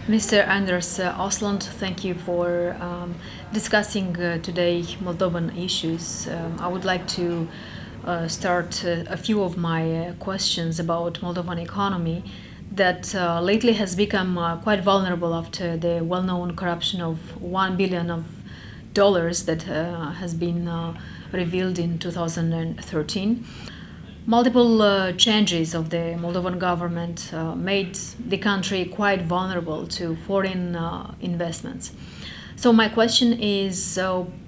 Mr. Anders Osland, thank you for discussing today Moldovan issues. I would like to start a few of my questions about Moldovan economy that lately has become quite vulnerable after the well-known corruption of $1 billion of dollars that has been revealed in 2013. Multiple changes of the Moldovan government made the country quite vulnerable to foreign investments. So my question is,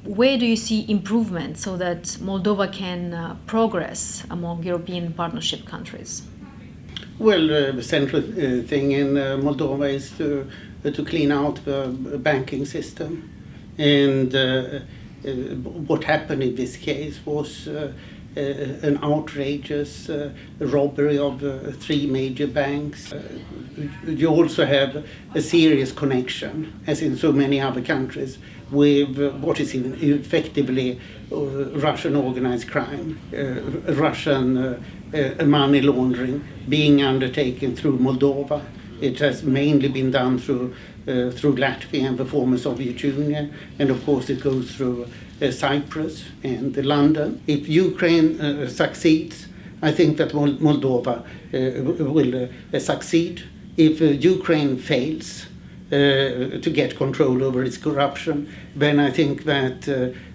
where do you see improvement so that Moldova can progress among European partnership countries? Well, the central thing in Moldova is to clean out the banking system. And what happened in this case was an outrageous robbery of three major banks. You also have a serious connection, as in so many other countries, with what is effectively Russian organized crime, Russian money laundering being undertaken through Moldova. It has mainly been done through Latvia and the former Soviet Union, and of course it goes through Cyprus and London. If Ukraine succeeds, I think that Moldova will succeed. If Ukraine fails to get control over its corruption, then I think that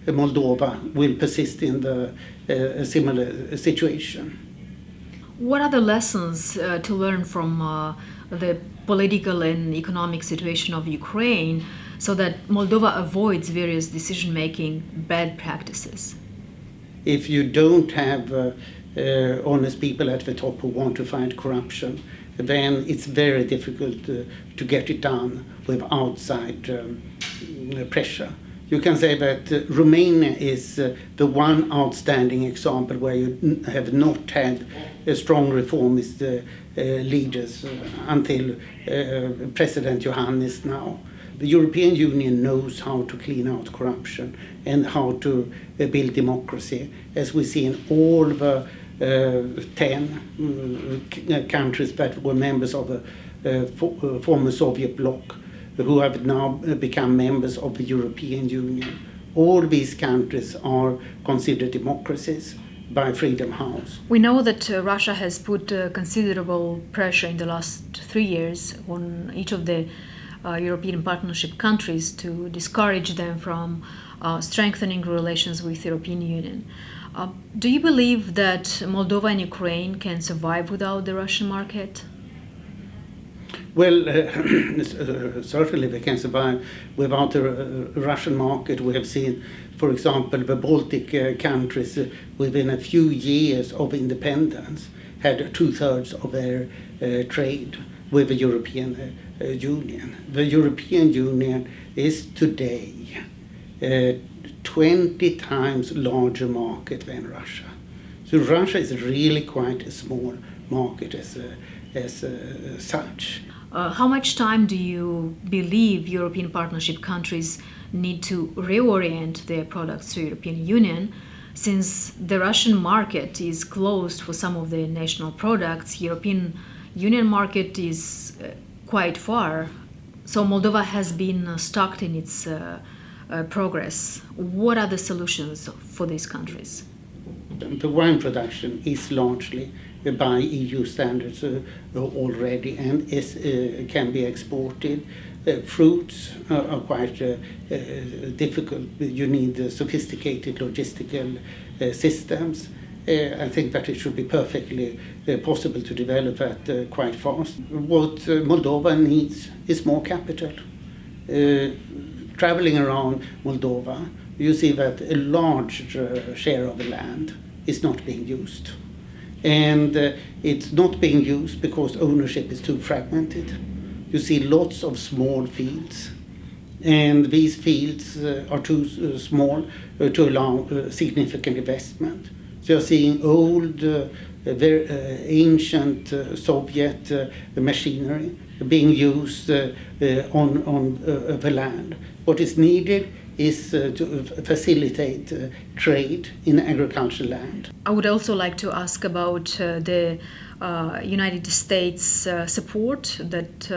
Moldova will persist in a similar situation. What are the lessons to learn from the political and economic situation of Ukraine so that Moldova avoids various decision-making bad practices? If you don't have honest people at the top who want to fight corruption, then it's very difficult to get it done with outside pressure. You can say that Romania is the one outstanding example where you have not had strong reformist leaders until President Iohannis now. The European Union knows how to clean out corruption and how to build democracy, as we see in all the 10 countries that were members of the former Soviet bloc, who have now become members of the European Union. All these countries are considered democracies by Freedom House. We know that Russia has put considerable pressure in the last 3 years on each of the European partnership countries to discourage them from strengthening relations with the European Union. Do you believe that Moldova and Ukraine can survive without the Russian market? Well, certainly they can survive without the Russian market. We have seen, for example, the Baltic countries within a few years of independence had 2/3 of their trade with the European Union. The European Union is today 20 times larger market than Russia. So Russia is really quite a small market as such. How much time do you believe European partnership countries need to reorient their products to the European Union, since the Russian market is closed for some of the national products? European Union market is quite far, so Moldova has been stuck in its progress. What are the solutions for these countries? The wine production is largely by EU standards already and can be exported. Fruits are quite difficult. You need sophisticated logistical systems. I think that it should be perfectly possible to develop that quite fast. What Moldova needs is more capital. Traveling around Moldova, you see that a large share of the land is not being used. And it's not being used because ownership is too fragmented. You see lots of small fields, and these fields are too small to allow significant investment. So you're seeing old, very ancient Soviet machinery being used on the land. What is needed is to facilitate trade in agricultural land. I would also like to ask about the United States support that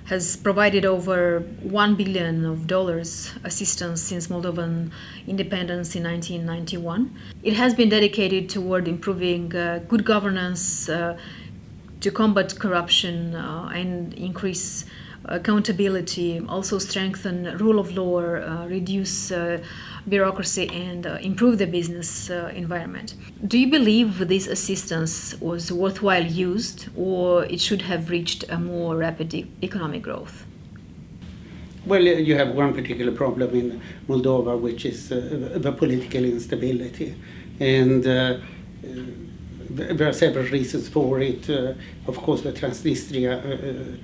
has provided over $1 billion assistance since Moldovan independence in 1991. It has been dedicated toward improving good governance, to combat corruption and increase accountability, also strengthen rule of law, reduce bureaucracy, and improve the business environment. Do you believe this assistance was worthwhile used, or it should have reached a more rapid economic growth? Well, you have one particular problem in Moldova, which is the political instability, and there are several reasons for it. Of course, the Transnistria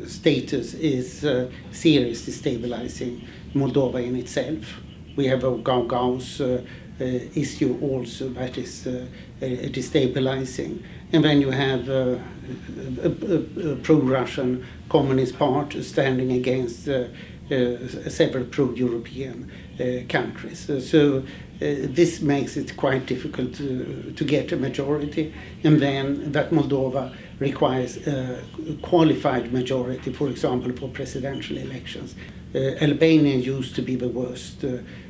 status is seriously stabilizing Moldova in itself. We have a Gaugaus issue also that is destabilizing. And then you have a pro-Russian Communist Party standing against several pro-European countries. So this makes it quite difficult to get a majority, and then that Moldova requires a qualified majority, for example, for presidential elections. Albania used to be the worst,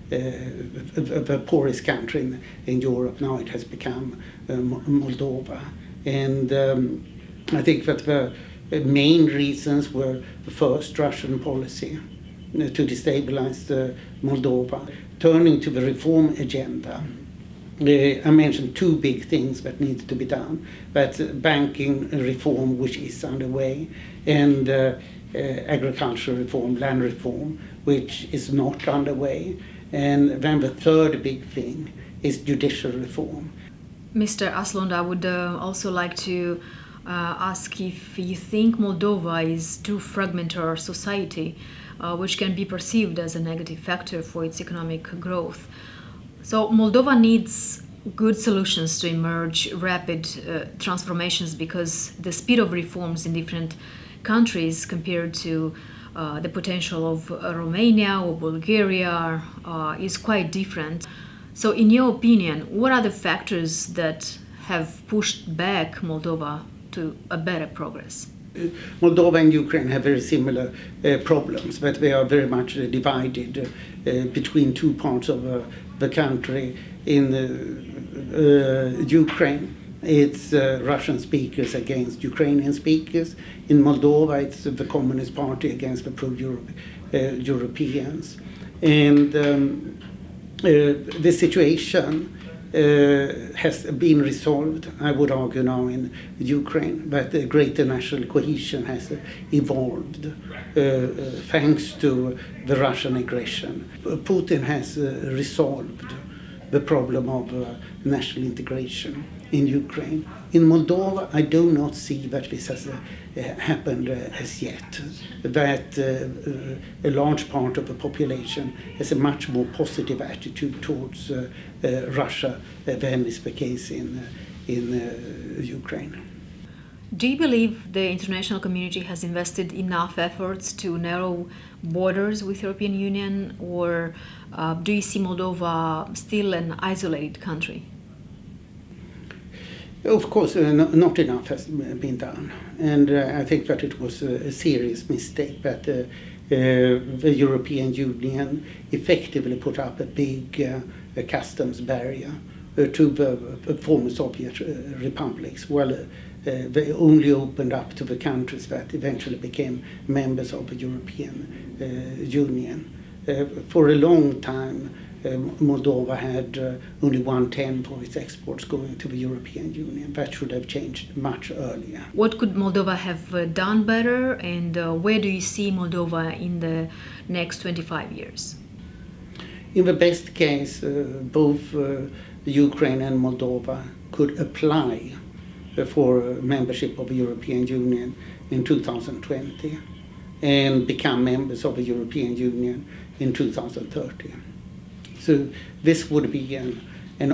the poorest country in Europe. Now it has become Moldova. And I think that the main reasons were the first Russian policy to destabilize Moldova, turning to the reform agenda. I mentioned two big things that need to be done. That's banking reform, which is underway, and agricultural reform, land reform, which is not underway. And then the third big thing is judicial reform. Mr. Aslund, I would also like to ask if you think Moldova is too fragmented society, which can be perceived as a negative factor for its economic growth. So Moldova needs good solutions to emerge rapid transformations, because the speed of reforms in different countries compared to the potential of Romania or Bulgaria is quite different. So in your opinion, what are the factors that have pushed back Moldova to a better progress? Moldova and Ukraine have very similar problems, but they are very much divided between two parts of the country. In Ukraine, it's Russian speakers against Ukrainian speakers. In Moldova, it's the Communist Party against the pro-Europeans. And the situation has been resolved, I would argue now, in Ukraine, but the greater national cohesion has evolved thanks to the Russian aggression. Putin has resolved the problem of national integration in Ukraine. In Moldova, I do not see that this has happened as yet, that a large part of the population has a much more positive attitude towards Russia than is the case in Ukraine. Do you believe the international community has invested enough efforts to narrow borders with the European Union, or do you see Moldova still an isolated country? Of course, not enough has been done, and I think that it was a serious mistake that the European Union effectively put up a big customs barrier to the former Soviet republics. Well, they only opened up to the countries that eventually became members of the European Union. For a long time, Moldova had only 1/10 of its exports going to the European Union. That should have changed much earlier. What could Moldova have done better, and where do you see Moldova in the next 25 years? In the best case, both Ukraine and Moldova could apply for membership of the European Union in 2020 and become members of the European Union in 2030. So this would be an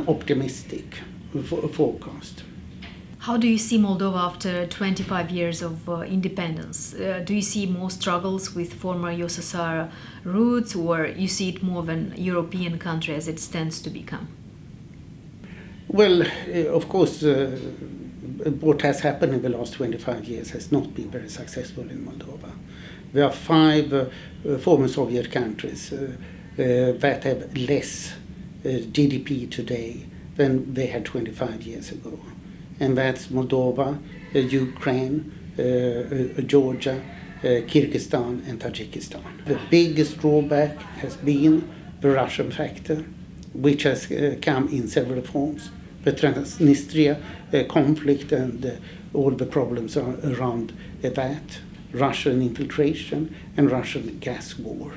optimistic forecast. How do you see Moldova after 25 years of independence? Do you see more struggles with former USSR roots, or you see it more of an European country as it stands to become? Well, of course, what has happened in the last 25 years has not been very successful in Moldova. There are 5 former Soviet countries that have less GDP today than they had 25 years ago. And that's Moldova, Ukraine, Georgia, Kyrgyzstan and Tajikistan. The biggest drawback has been the Russian factor, which has come in several forms. The Transnistria conflict and all the problems are around that, Russian infiltration and Russian gas war.